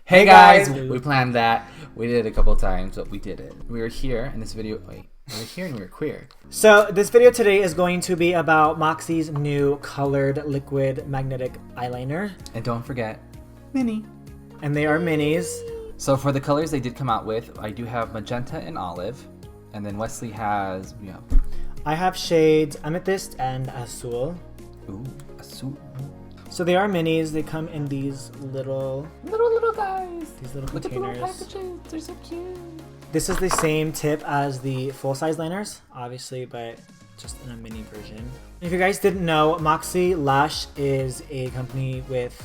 Hey guys, we planned that. We did it a couple times, but we did it. We were here in this video. Wait, we were here and we were queer. So this video today is going to be about Moxie's new colored liquid magnetic eyeliner. And don't forget, mini. And they are minis. So for the colors they did come out with, I do have magenta and olive. And then Wesley has, I have shades Amethyst and AZUL. Ooh, AZUL. So they are minis. They come in these little guys. These little with containers. The little packages. They're so cute. This is the same tip as the full-size liners, obviously, but just in a mini version. If you guys didn't know, MoxieLash is a company with,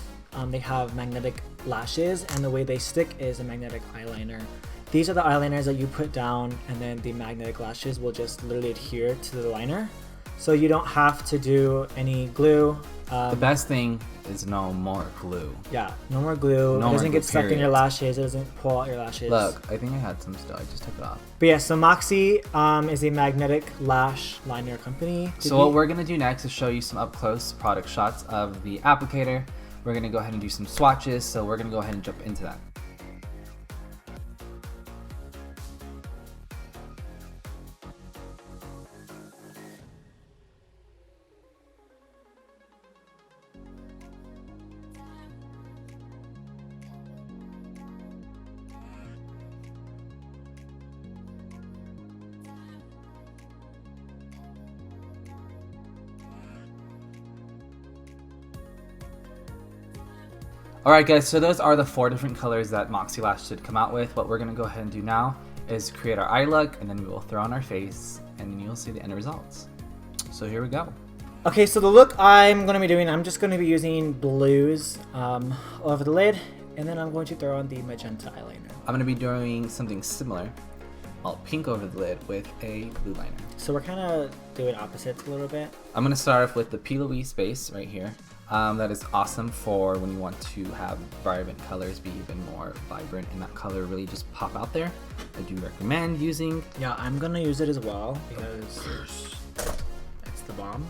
they have magnetic lashes, and the way they stick is a magnetic eyeliner. These are the eyeliners that you put down, and then the magnetic lashes will just literally adhere to the liner. So you don't have to do any glue. The best thing is no more glue. Yeah, no more glue. No it doesn't get stuck in your lashes. It doesn't pull out your lashes. Look, I think I had some still. I just took it off. But yeah, so Moxie is a magnetic lash liner company. So what we're going to do next is show you some up-close product shots of the applicator. We're going to go ahead and do some swatches. So we're going to go ahead and jump into that. Alright guys, so those are the 4 different colors that MoxieLash should come out with. What we're going to go ahead and do now is create our eye look, and then we will throw on our face, and then you'll see the end results. So here we go. Okay, so the look I'm going to be doing, I'm just going to be using blues over the lid, and then I'm going to throw on the magenta eyeliner. I'm going to be doing something similar, all pink over the lid with a blue liner. So we're kind of doing opposites a little bit. I'm going to start off with the P. Louise base right here. That is awesome for when you want to have vibrant colors be even more vibrant and that color really just pop out there. I do recommend using. Yeah, I'm gonna use it as well because it's the bomb.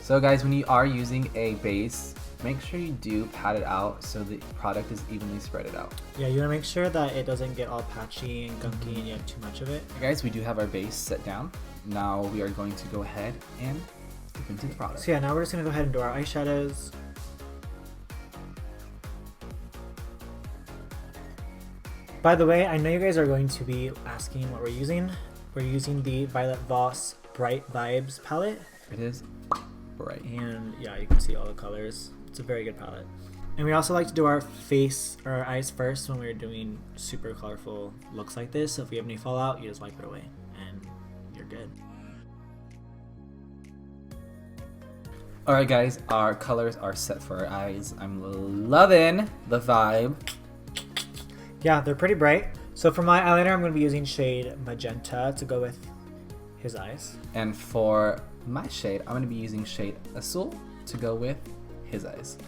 So guys, when you are using a base, make sure you do pat it out so the product is evenly spread out. Yeah, you wanna make sure that it doesn't get all patchy and gunky and you have too much of it. Okay, guys, we do have our base set down. Now we are going to go ahead and dip into the product. So yeah, now we're just gonna go ahead and do our eyeshadows. By the way, I know you guys are going to be asking what we're using. We're using the Violet Voss Bright Vibes palette. It is bright. And yeah, you can see all the colors. It's a very good palette. And we also like to do our face or our eyes first when we're doing super colorful looks like this. So if we have any fallout, you just wipe it away and you're good. Alright guys, our colors are set for our eyes. I'm loving the vibe. Yeah, they're pretty bright. So for my eyeliner, I'm going to be using shade Magenta to go with his eyes. And for my shade, I'm going to be using shade AZUL to go with his eyes.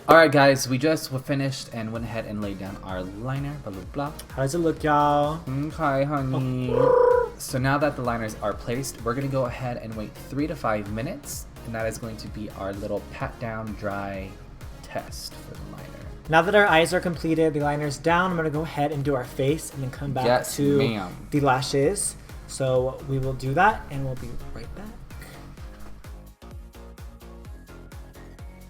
Alright guys, we just finished and went ahead and laid down our liner, blah blah blah. How does it look, y'all? Okay, honey. So now that the liners are placed, we're going to go ahead and wait 3 to 5 minutes, and that is going to be our little pat down dry test for the liner. Now that our eyes are completed, the liner's down, I'm going to go ahead and do our face and then come back to the lashes. So we will do that and we'll be right back.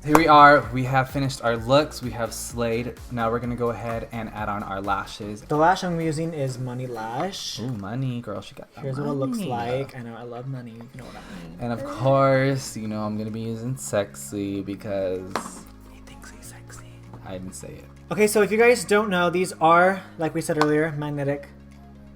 Here we are, we have finished our looks, we have slayed. Now we're gonna go ahead and add on our lashes. The lash I'm using is Money Lash. Ooh, money, girl, she got that. Here's money. what it looks like. I know, I love money, you know what I mean. And of course, you know, I'm gonna be using Sexy because He thinks he's sexy. I didn't say it. Okay, so if you guys don't know, these are, like we said earlier, magnetic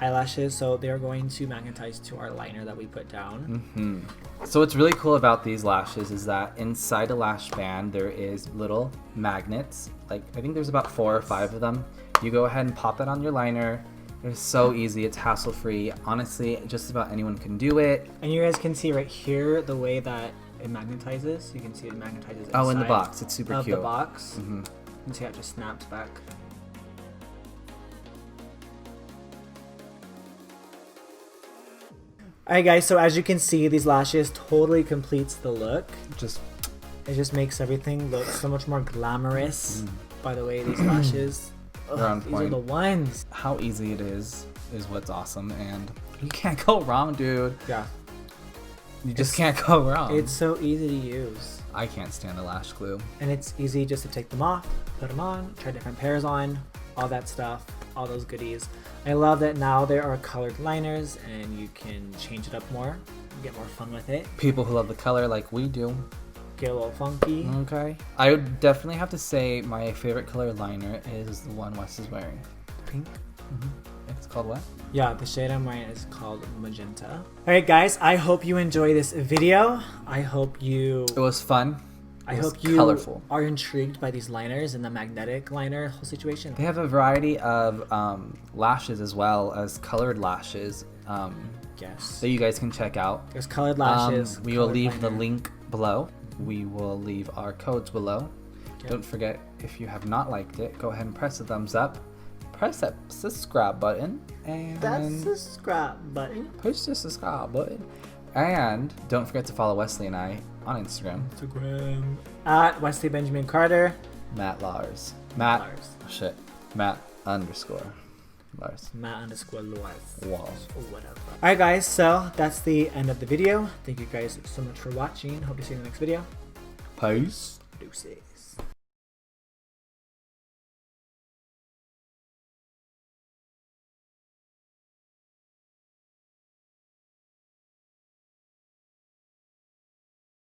eyelashes, so they're going to magnetize to our liner that we put down. So what's really cool about these lashes is that inside the lash band there is little magnets. Like I think there's about 4 or 5 of them. You go ahead and pop that on your liner. It's so easy, it's hassle free. Honestly, just about anyone can do it. And you guys can see right here the way that it magnetizes. You can see it magnetizes inside. Oh, in the box, it's super cute. The box. You can see how it just snaps back. Alright guys, so as you can see, these lashes totally completes the look. It just makes everything look so much more glamorous. By the way, these lashes, these are the ones. How easy it is what's awesome, and you can't go wrong, dude. Yeah. You just can't go wrong. It's so easy to use. I can't stand the lash glue. And it's easy just to take them off, put them on, try different pairs on, all that stuff, all those goodies. I love that now there are colored liners and you can change it up more, get more fun with it. People who love the color like we do. Get a little funky. Okay. I would definitely have to say my favorite color liner is the one Wes is wearing. Pink. It's called what? Yeah, the shade I'm wearing is called Magenta. Alright guys, I hope you enjoy this video. I hope you... It was fun. I hope you colorful. Are intrigued by these liners and the magnetic liner whole situation. They have a variety of lashes as well as colored lashes Yes. that you guys can check out. There's colored lashes. We will leave the liner. link below. We will leave our codes below. Yep. Don't forget, if you have not liked it, go ahead and press the thumbs up. Press that subscribe button. And That's the subscribe button. push the subscribe button. And don't forget to follow Wesley and I on Instagram. Instagram. At Wesley Benjamin Carter. Matt Lars. Matt. Lars. Shit. Matt _ Lars. Matt _ Lars. Walls. Or whatever. Alright guys, so that's the end of the video. Thank you guys so much for watching. Hope to see you in the next video. Peace. Deuces.